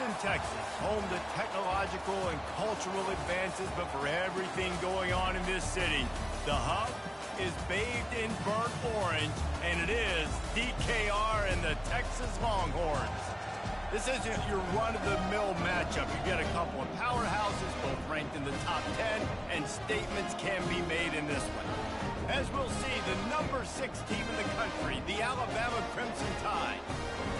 Houston, Texas, home to technological and cultural advances, but for everything going on in this city, the hub is bathed in burnt orange, and it is DKR and the Texas Longhorns. This isn't your run-of-the-mill matchup. You get a couple of powerhouses, both ranked in the top 10, and statements can be made in this one. As we'll see, the number 6 team in the country, the Alabama Crimson Tide,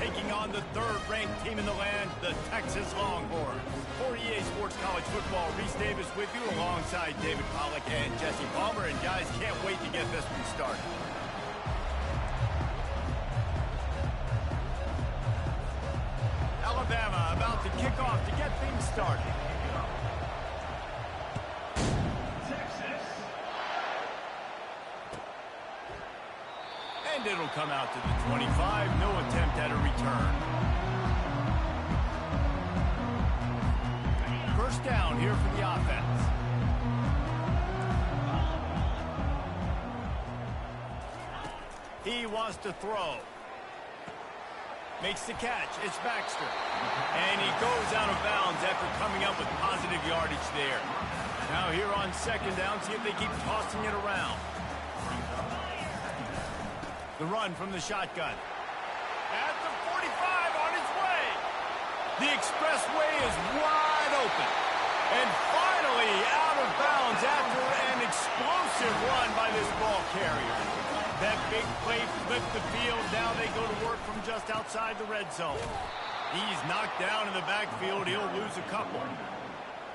taking on the third-ranked team in the land, the Texas Longhorns. For EA Sports College Football, Reese Davis with you alongside David Pollack and Jesse Palmer. And guys, can't wait to get this one started. Alabama about to kick off to get things started. And it'll come out to the 25. No attempt at a return. First down here for the offense. He wants to throw. Makes the catch. It's Baxter. And he goes out of bounds after coming up with positive yardage there. Now here on second down, see if they keep tossing it around. The run from the shotgun. At the 45 on his way. The expressway is wide open. And finally out of bounds after an explosive run by this ball carrier. That big play flipped the field. Now they go to work from just outside the red zone. He's knocked down in the backfield. He'll lose a couple.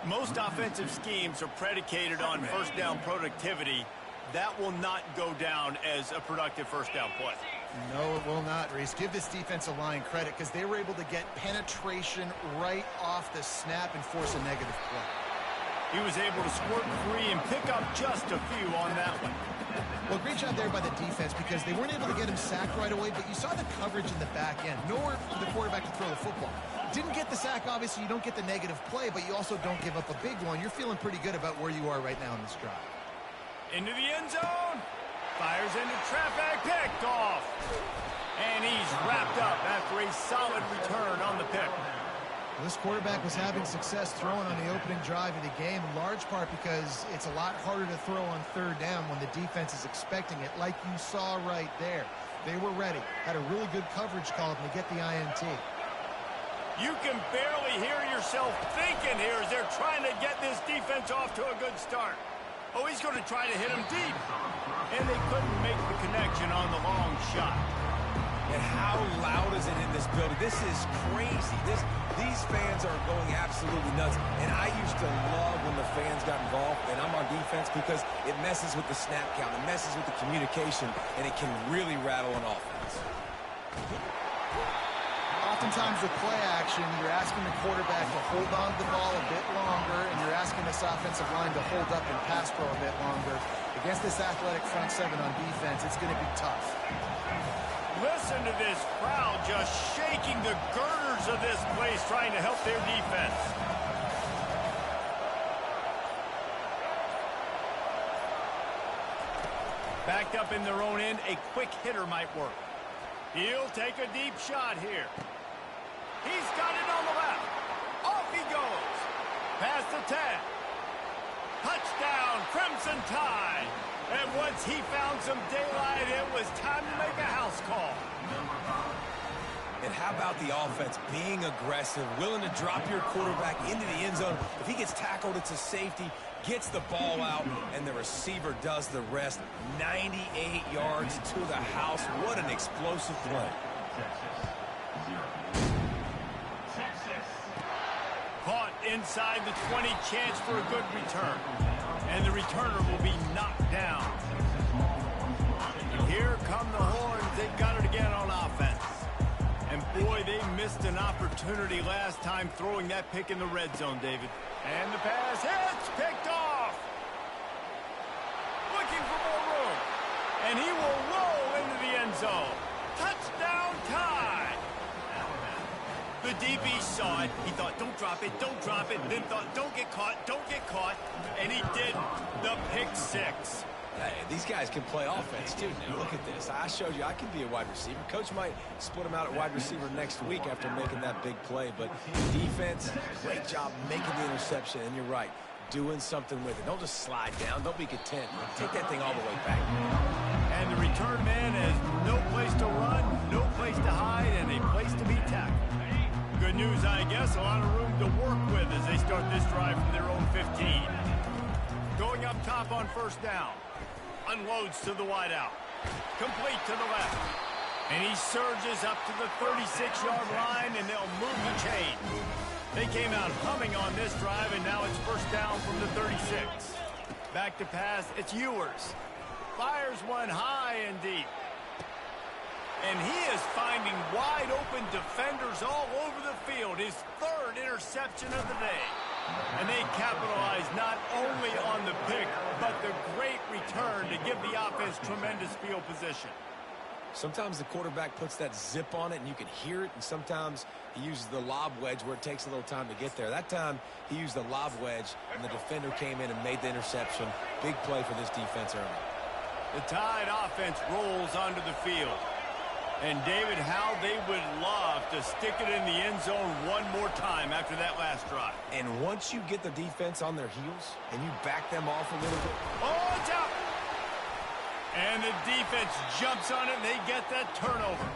Most offensive schemes are predicated on first down productivity. That will not go down as a productive first down play. No, it will not, Reese. Give this defensive line credit because they were able to get penetration right off the snap and force a negative play. He was able to squirt free and pick up just a few on that one. Well, great job there by the defense because they weren't able to get him sacked right away, but you saw the coverage in the back end. Nowhere for the quarterback to throw the football. Didn't get the sack, obviously. You don't get the negative play, but you also don't give up a big one. You're feeling pretty good about where you are right now in this drive. Into the end zone. Fires into traffic. Picked off. And he's wrapped up after a solid return on the pick. This quarterback was having success throwing on the opening drive of the game, in large part because it's a lot harder to throw on third down when the defense is expecting it, like you saw right there. They were ready. Had a really good coverage call to get the INT. You can barely hear yourself thinking here as they're trying to get this defense off to a good start. Oh, he's going to try to hit him deep. And they couldn't make the connection on the long shot. And how loud is it in this building? This is crazy. These fans are going absolutely nuts. And I used to love when the fans got involved, and I'm on defense because it messes with the snap count. It messes with the communication, and it can really rattle an offense. Oftentimes with play action, you're asking the quarterback to hold on to the ball a bit longer, and you're asking this offensive line to hold up and pass pro a bit longer. Against this athletic front seven on defense, it's going to be tough. Listen to this crowd just shaking the girders of this place, trying to help their defense. Backed up in their own end, a quick hitter might work. He'll take a deep shot here. He's got it on the left. Off he goes. Past the 10. Touchdown, Crimson Tide. And once he found some daylight, it was time to make a house call. And how about the offense being aggressive, willing to drop your quarterback into the end zone? If he gets tackled, it's a safety, gets the ball out, and the receiver does the rest. 98 yards to the house. What an explosive play. Caught inside the 20, chance for a good return. And the returner will be knocked down. And here come the Horns. They've got it again on offense. And boy, they missed an opportunity last time throwing that pick in the red zone, David. And the pass hits, picked off. Looking for more room. And he will roll into the end zone. Touchdown Tide. The DB saw it. He thought, don't drop it, don't drop it. Then thought, don't get caught, don't get caught. And he did the pick six. Hey, these guys can play offense, too. Now, look at this. I showed you I can be a wide receiver. Coach might split him out at wide receiver next week after making that big play. But defense, great job making the interception. And you're right, doing something with it. Don't just slide down. Don't be content. Take that thing all the way back. And the return man has no place to run, no place to hide, and a place to be tackled. Good news, I guess. A lot of room to work with as they start this drive from their own 15. Going up top on first down. Unloads to the wideout. Complete to the left. And he surges up to the 36-yard line, and they'll move the chain. They came out humming on this drive, and now it's first down from the 36. Back to pass, it's Ewers. Fires one high and deep. And he is finding wide-open defenders all over the field. His third interception of the day. And they capitalize not only on the pick, but the great return to give the offense tremendous field position. Sometimes the quarterback puts that zip on it, and you can hear it, and sometimes he uses the lob wedge where it takes a little time to get there. That time, he used the lob wedge, and the defender came in and made the interception. Big play for this defense early. The Tide offense rolls onto the field. And, David, how they would love to stick it in the end zone one more time after that last drive. And once you get the defense on their heels and you back them off a little bit. Oh, it's out! And the defense jumps on it, and they get that turnover.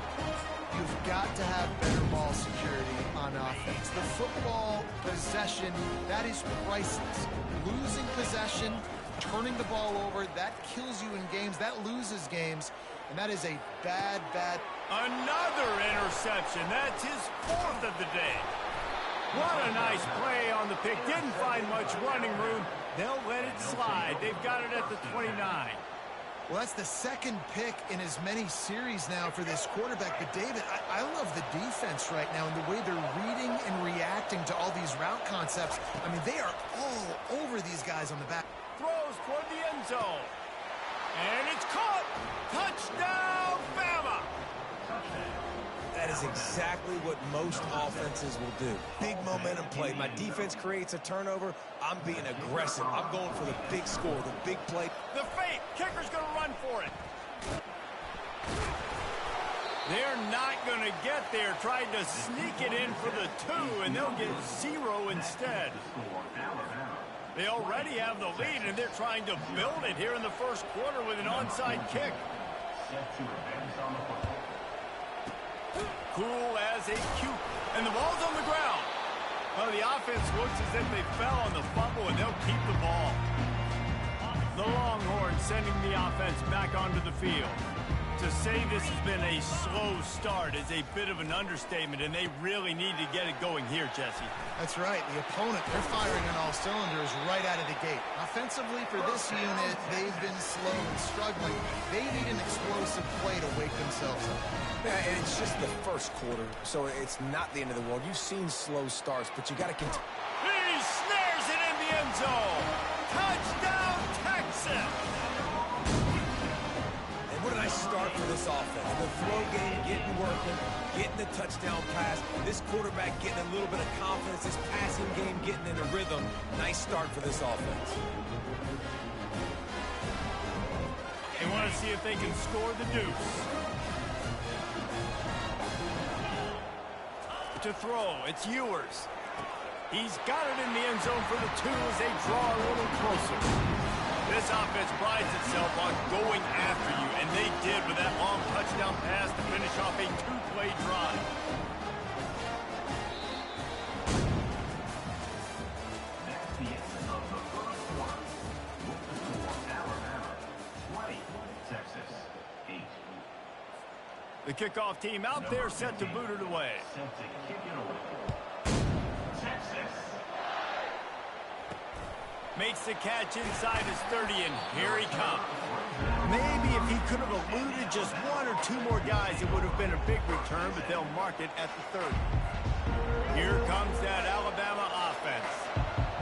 You've got to have better ball security on offense. The football possession, that is priceless. Losing possession, turning the ball over, that kills you in games. That loses games. And that is a bad. Another interception. That's his fourth of the day. What a nice play on the pick. Didn't find much running room. They'll let it slide. They've got it at the 29. Well, that's the second pick in as many series now for this quarterback. But, David, I love the defense right now and the way they're reading and reacting to all these route concepts. I mean, they are all over these guys on the back. Throws toward the end zone. And it's caught. Touchdown, Bama. That is exactly what most offenses will do. Big momentum play. My defense creates a turnover. I'm being aggressive. I'm going for the big score, the big play. The fake. Kicker's going to run for it. They're not going to get there. Tried to sneak it in for the 2, and they'll get 0 instead. They already have the lead, and they're trying to build it here in the first quarter with an onside kick. Cool as a cube. And the ball's on the ground. Well, the offense looks as if they fell on the fumble, and they'll keep the ball. The Longhorns sending the offense back onto the field. To say this has been a slow start is a bit of an understatement, and they really need to get it going here, Jesse. That's right. The opponent, they're firing on all cylinders right out of the gate. Offensively, for this unit, they've been slow and struggling. They need an explosive play to wake themselves up. Yeah, and it's just the first quarter, so it's not the end of the world. You've seen slow starts, but you got to continue. He snares it in the end zone. Touchdown, Texas! What a nice start for this offense. The throw game getting working, getting the touchdown pass. This quarterback getting a little bit of confidence. This passing game getting in a rhythm. Nice start for this offense. They want to see if they can score the deuce. To throw, it's Ewers. He's got it in the end zone for the 2 as they draw a little closer. This offense prides itself on going after you, and they did with that long touchdown pass to finish off a 2-play drive. The kickoff team out there set to boot it away. Makes the catch inside his 30, and here he comes. Maybe if he could have eluded just 1 or 2 more guys, it would have been a big return, but they'll mark it at the 30. Here comes that Alabama offense.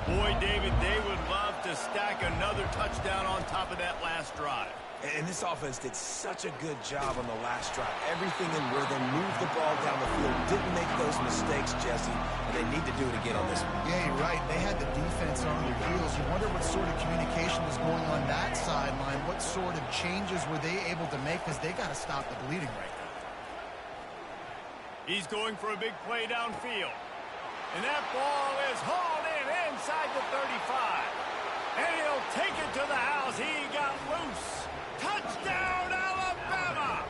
Boy, David, they would love to stack another touchdown on top of that last drive. And this offense did such a good job on the last drive. Everything in rhythm, moved the ball down the field, didn't make those mistakes, Jesse, and they need to do it again on this one. Yeah, you're right. They had the defense on their heels. You wonder what sort of communication was going on that sideline. What sort of changes were they able to make, because they got to stop the bleeding right now. He's going for a big play downfield. And that ball is hauled in inside the 35. And he'll take it to the house. He got loose. Touchdown, Alabama!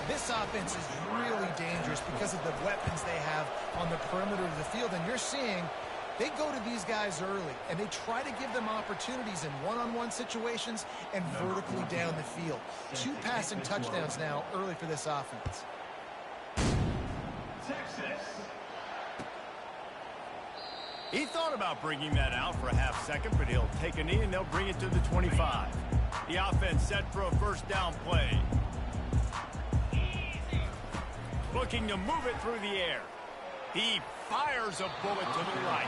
This offense is really dangerous because of the weapons they have on the perimeter of the field. And you're seeing they go to these guys early, and they try to give them opportunities in one-on-one situations and vertically down the field. 2 passing touchdowns now early for this offense. He thought about bringing that out for a half second, but he'll take a knee and they'll bring it to the 25. The offense set for a first down play. Looking to move it through the air. He fires a bullet to the right.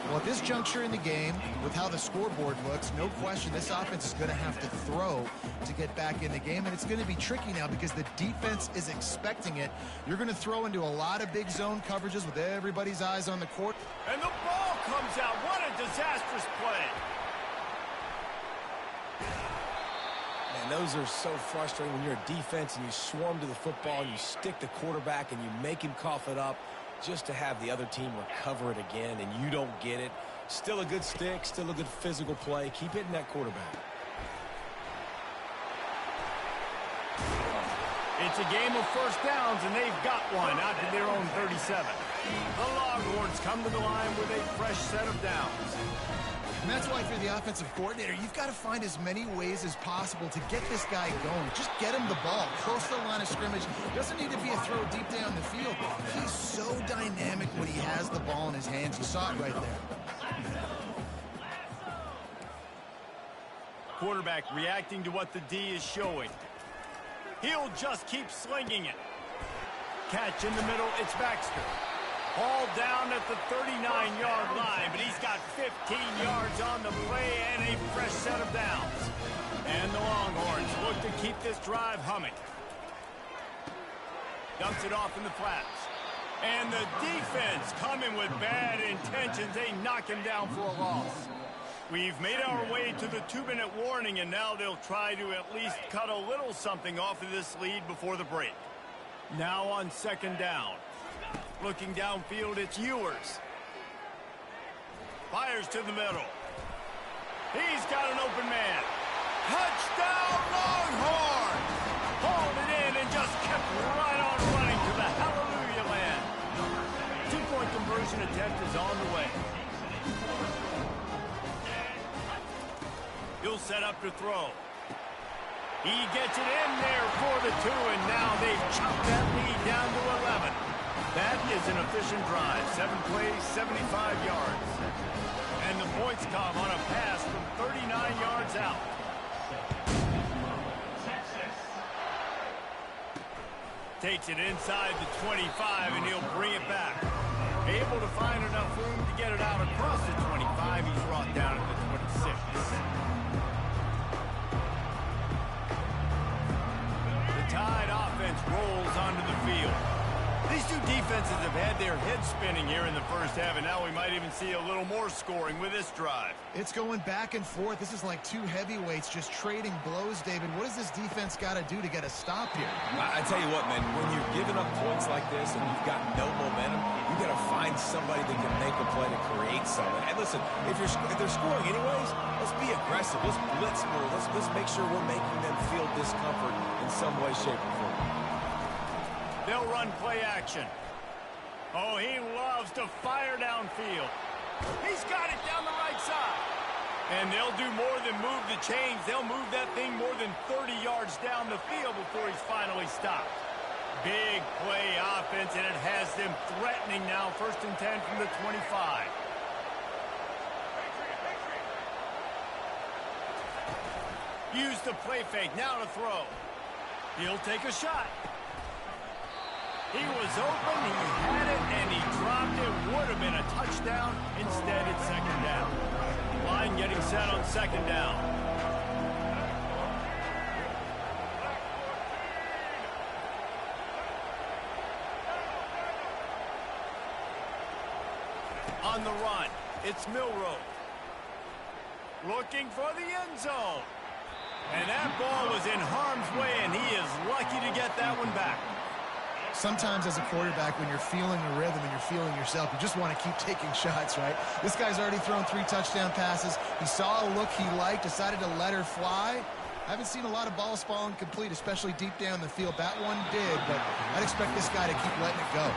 Well, at this juncture in the game, with how the scoreboard looks, no question this offense is going to have to throw to get back in the game, and it's going to be tricky now because the defense is expecting it. You're going to throw into a lot of big zone coverages with everybody's eyes on the court. And the ball comes out. What a disastrous play. Man, those are so frustrating when you're a defense and you swarm to the football and you stick the quarterback and you make him cough it up, just to have the other team recover it again and you don't get it. Still a good stick, still a good physical play. Keep hitting that quarterback. It's a game of first downs, and they've got one out to their own 37. The Longhorns come to the line with a fresh set of downs. And that's why if you're the offensive coordinator, you've got to find as many ways as possible to get this guy going. Just get him the ball close to the line of scrimmage. Doesn't need to be a throw deep down the field. He's so dynamic when he has the ball in his hands. You saw it right there. Quarterback reacting to what the D is showing. He'll just keep slinging it. Catch in the middle, it's Baxter. Hauled down at the 39-yard line, but he's got 15 yards on the play and a fresh set of downs. And the Longhorns look to keep this drive humming. Dumps it off in the flats. And the defense coming with bad intentions. They knock him down for a loss. We've made our way to the 2-minute warning, and now they'll try to at least cut a little something off of this lead before the break. Now on second down. Looking downfield, it's Ewers. Fires to the middle. He's got an open man. Touchdown, Longhorn! Hauled it in and just kept right on running to the hallelujah land. 2-point conversion attempt is on the way. He'll set up to throw. He gets it in there for the 2, and now they've chopped that lead down to 11. That is an efficient drive. 7 plays, 75 yards. And the points come on a pass from 39 yards out. Takes it inside the 25, and he'll bring it back. Able to find enough room to get it out across the 25. He's brought down at the 26. The Tide offense rolls onto the field. These two defenses have had their heads spinning here in the first half, and now we might even see a little more scoring with this drive. It's going back and forth. This is like two heavyweights just trading blows, David. What does this defense got to do to get a stop here? I tell you what, man, when you're giving up points like this and you've got no momentum, you got to find somebody that can make a play to create something. And listen, if they're scoring anyways, let's be aggressive. Let's blitz more. Let's make sure we're making them feel discomfort in some way, shape, or form. They'll run play action. Oh, he loves to fire downfield. He's got it down the right side. And they'll do more than move the chains. They'll move that thing more than 30 yards down the field before he's finally stopped. Big play offense, and it has them threatening now. 1st and 10 from the 25. Use the play fake. Now to throw. He'll take a shot. He was open, he had it, and he dropped it. Would have been a touchdown. Instead, it's second down. Line getting set on second down. On the run, it's Milroe. Looking for the end zone. And that ball was in harm's way, and he is lucky to get that one back. Sometimes as a quarterback, when you're feeling the rhythm and you're feeling yourself, you just want to keep taking shots, right? This guy's already thrown 3 touchdown passes. He saw a look he liked, decided to let her fly. I haven't seen a lot of balls falling complete, especially deep down the field. That one did, but I'd expect this guy to keep letting it go.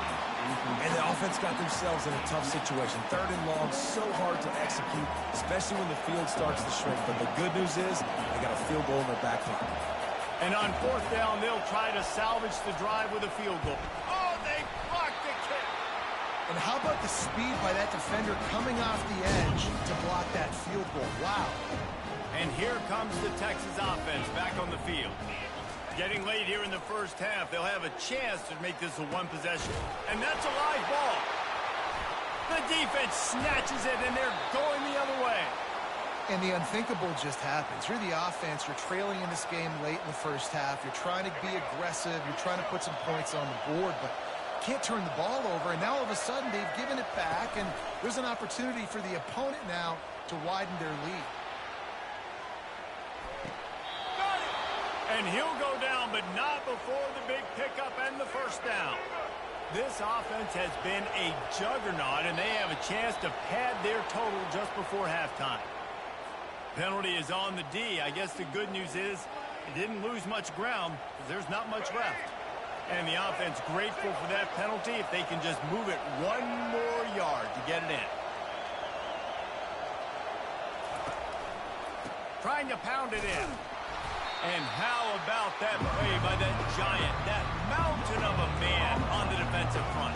And the offense got themselves in a tough situation. 3rd and long, so hard to execute, especially when the field starts to shrink. But the good news is they got a field goal in their back pocket. And on 4th down, they'll try to salvage the drive with a field goal. Oh, they blocked the kick. And how about the speed by that defender coming off the edge to block that field goal? Wow. And here comes the Texas offense back on the field. Getting late here in the first half, they'll have a chance to make this a 1 possession. And that's a live ball. The defense snatches it, and they're going the other way. And the unthinkable just happens. You're the offense. You're trailing in this game late in the first half. You're trying to be aggressive. You're trying to put some points on the board, but can't turn the ball over. And now all of a sudden, they've given it back, and there's an opportunity for the opponent now to widen their lead. And he'll go down, but not before the big pickup and the first down. This offense has been a juggernaut, and they have a chance to pad their total just before halftime. Penalty is on the D. I guess the good news is it didn't lose much ground because there's not much left. And the offense grateful for that penalty if they can just move it 1 more yard to get it in. Trying to pound it in. And how about that play by that giant, that mountain of a man on the defensive front?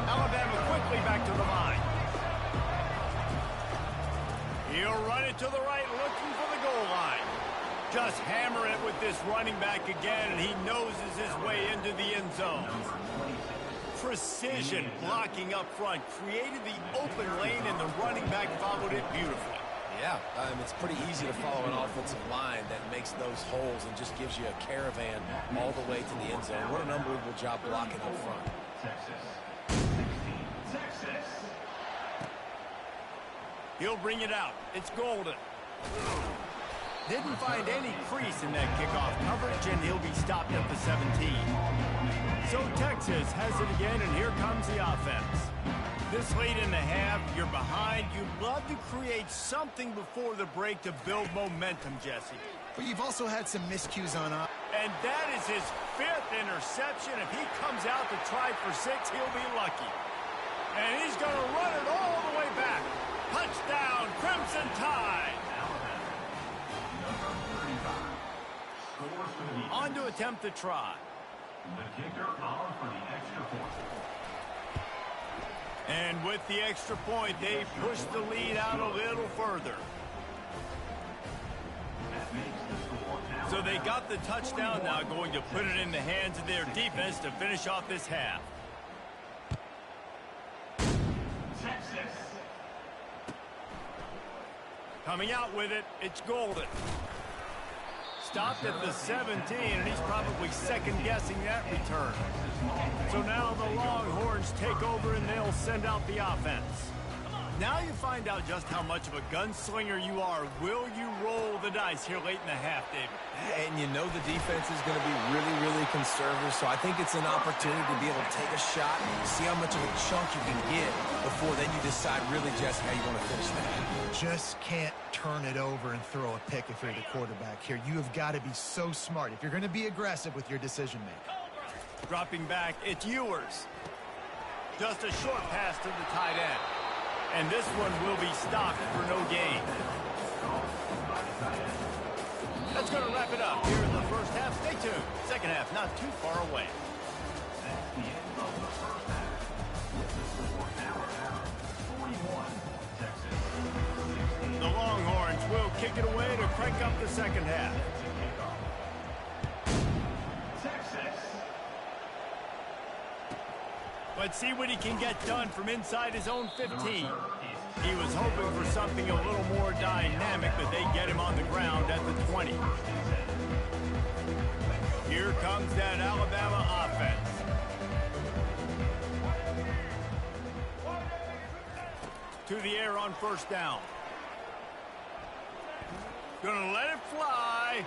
Alabama quickly back to the line. He'll run it to the right, looking for the goal line. Just hammer it with this running back again, and he noses his way into the end zone. Precision blocking up front, created the open lane, and the running back followed it beautifully. Yeah, it's pretty easy to follow an offensive line that makes those holes and just gives you a caravan all the way to the end zone. What an unbelievable job blocking up front. He'll bring it out. It's Golden. Didn't find any crease in that kickoff coverage, and he'll be stopped at the 17. So Texas has it again, and here comes the offense. This late in the half, you're behind. You'd love to create something before the break to build momentum, Jesse. But you've also had some miscues on up. And that is his 5th interception. If he comes out to try for 6, he'll be lucky. And he's going to run it all the way back. Touchdown, Crimson Tide. On to attempt the try. The kicker on for the extra point. And with the extra point, they push the lead out a little further. So they got the touchdown, now going to put it in the hands of their defense to finish off this half. Texas. Coming out with it, it's Golden. Stopped at the 17, and he's probably second-guessing that return. So now the Longhorns take over, and they'll send out the offense. Now you find out just how much of a gunslinger you are. Will you roll the dice here late in the half, David? And you know the defense is going to be really, really conservative, so I think it's an opportunity to be able to take a shot and see how much of a chunk you can get before then you decide really just how you want to finish that. Just can't turn it over and throw a pick if you're the quarterback here. You have got to be so smart if you're going to be aggressive with your decision-making. Dropping back, it's Ewers. Just a short pass to the tight end. And this one will be stopped for no gain. That's going to wrap it up here in the first half. Stay tuned. Second half, not too far away. That's the end of the first half. With the score now at 41, Texas 16. The Longhorns will kick it away to crank up the second half. Texas. Let's see what he can get done from inside his own 15. He was hoping for something a little more dynamic, but they get him on the ground at the 20. Here comes that Alabama offense. to the air on first down. Gonna let it fly.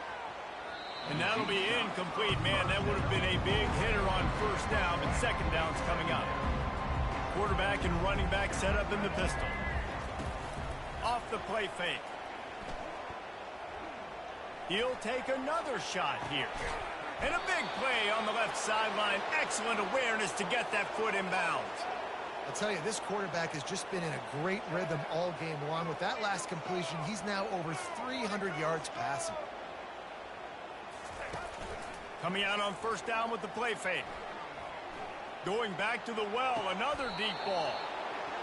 And that'll be incomplete. Man, that would have been a big hitter on first down, but second down's coming up. Quarterback and running back set up in the pistol. Off the play fake. He'll take another shot here. And a big play on the left sideline. Excellent awareness to get that foot in bounds. I'll tell you, this quarterback has just been in a great rhythm all game long. With that last completion, he's now over 300 yards passing. Coming out on first down with the play fake. Going back to the well, another deep ball.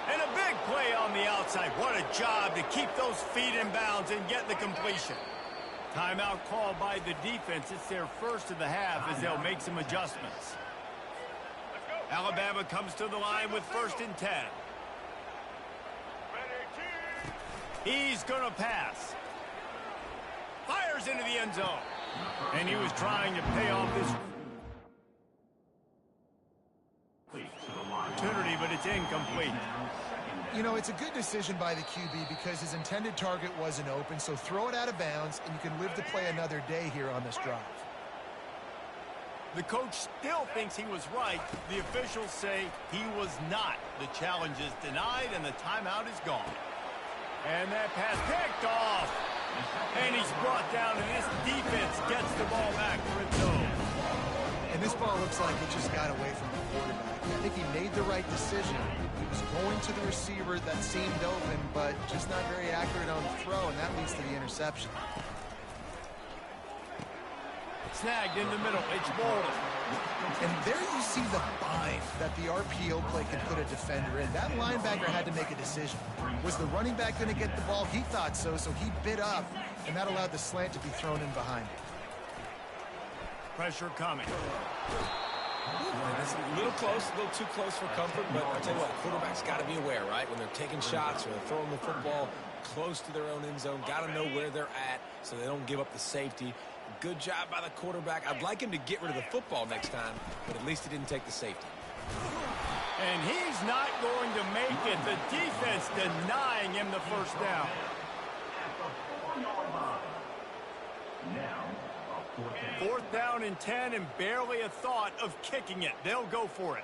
And a big play on the outside. What a job to keep those feet in bounds and get the completion. Timeout called by the defense. It's their first of the half as they'll make some adjustments. Alabama comes to the line with 1st and 10. He's going to pass. Fires into the end zone. And he was trying to pay off this opportunity, but it's incomplete. You know, it's a good decision by the QB because his intended target wasn't open, so throw it out of bounds, and you can live to play another day here on this drive. The coach still thinks he was right. The officials say he was not. The challenge is denied, and the timeout is gone. And that pass picked off. And he's brought down, and this defense gets the ball back for its own. And this ball looks like it just got away from the quarterback. I think he made the right decision. He was going to the receiver that seemed open, but just not very accurate on the throw, and that leads to the interception. Snagged in the middle. It's Bolden. And there you see the bind that the RPO play can put a defender in. That linebacker had to make a decision. Was the running back going to get the ball? He thought so, so he bit up, and that allowed the slant to be thrown in behind him. Pressure coming. It's a little close, a little too close for comfort, but I'll tell you what, quarterback's got to be aware, right? When they're taking shots or they're throwing the football close to their own end zone, got to know where they're at so they don't give up the safety. Good job by the quarterback. I'd like him to get rid of the football next time, but at least he didn't take the safety. And he's not going to make it. The defense denying him the first down. Fourth down and 10 and barely a thought of kicking it. They'll go for it.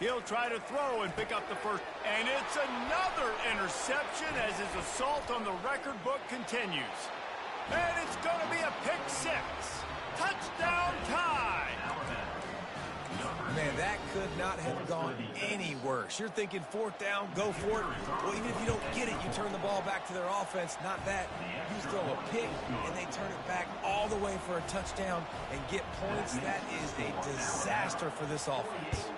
He'll try to throw and pick up the first. And it's another interception as his assault on the record book continues. And it's going to be a pick six. Touchdown tie. Man, that could not have gone any worse. You're thinking fourth down, go for it. Well, even if you don't get it, you turn the ball back to their offense. Not that. You throw a pick, and they turn it back all the way for a touchdown and get points. That is a disaster for this offense.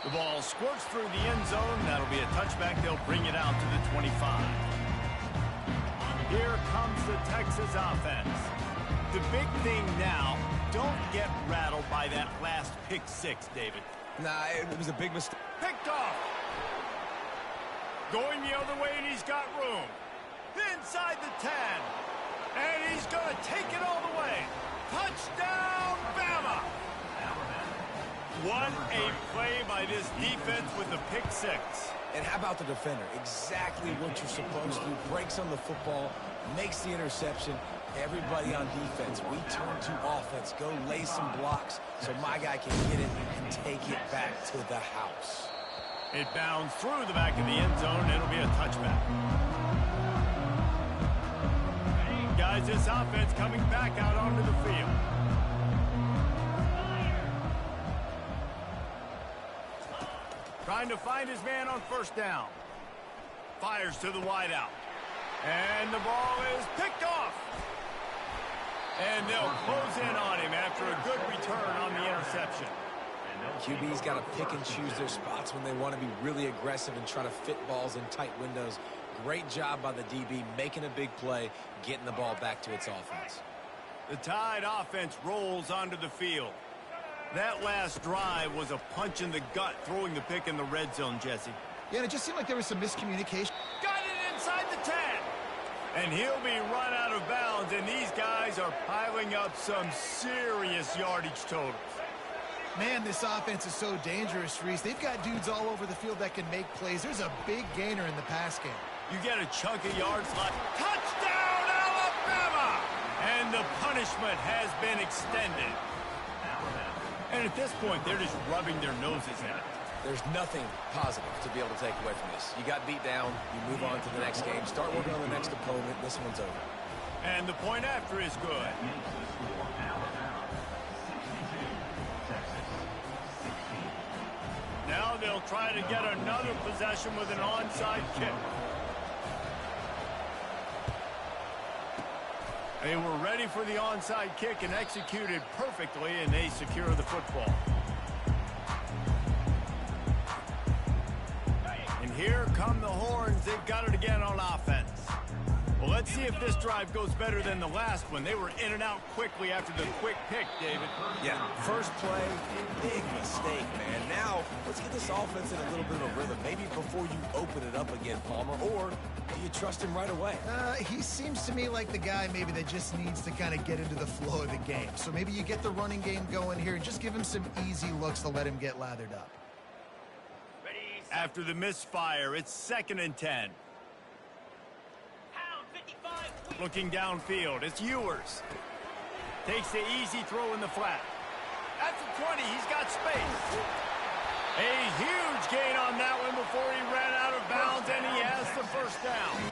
The ball squirts through the end zone. That'll be a touchback. They'll bring it out to the 25. Here comes the Texas offense. The big thing now, don't get rattled by that last pick six, David. Nah, it was a big mistake. Picked off. Going the other way, and he's got room. Inside the 10. And he's going to take it all the way. Touchdown, Bama! What a play by this defense with the pick six. And how about the defender? Exactly what you're supposed to do. Breaks on the football, makes the interception. Everybody on defense, we turn to offense. Go lay some blocks so my guy can get it and take it back to the house. It bounds through the back of the end zone, and it'll be a touchback. Guys, this offense coming back out onto the field. Trying to find his man on first down. Fires to the wideout. And the ball is picked off. And they'll close in on him after a good return on the interception. QB's got to pick and choose their spots when they want to be really aggressive and try to fit balls in tight windows. Great job by the DB making a big play, getting the ball back to its offense. The Tide offense rolls onto the field. That last drive was a punch in the gut, throwing the pick in the red zone, Jesse. Yeah, and it just seemed like there was some miscommunication. Got it inside the 10. And he'll be run out of bounds, and these guys are piling up some serious yardage totals. Man, this offense is so dangerous, Reese. They've got dudes all over the field that can make plays. There's a big gainer in the pass game. You get a chunk of yards like touchdown, Alabama! And the punishment has been extended. And at this point, they're just rubbing their noses at it. There's nothing positive to be able to take away from this. You got beat down, you move on to the next game, start working on the next opponent. This one's over. And the point after is good. Now they'll try to get another possession with an onside kick. They were ready for the onside kick and executed perfectly, and they secure the football. And here come the horns. They've got it again on offense. Well, let's see if this drive goes better than the last one. They were in and out quickly after the quick pick, David. Yeah, first play, big mistake, man. Now, let's get this offense in a little bit of a rhythm. Maybe before you open it up again, Palmer, or do you trust him right away? He seems to me like the guy maybe that just needs to kind of get into the flow of the game. So maybe you get the running game going here and just give him some easy looks to let him get lathered up. After the misfire, it's 2nd and 10. Looking downfield, it's Ewers. Takes the easy throw in the flat. At the 20, he's got space. A huge gain on that one before he ran out of bounds, and he has the first down.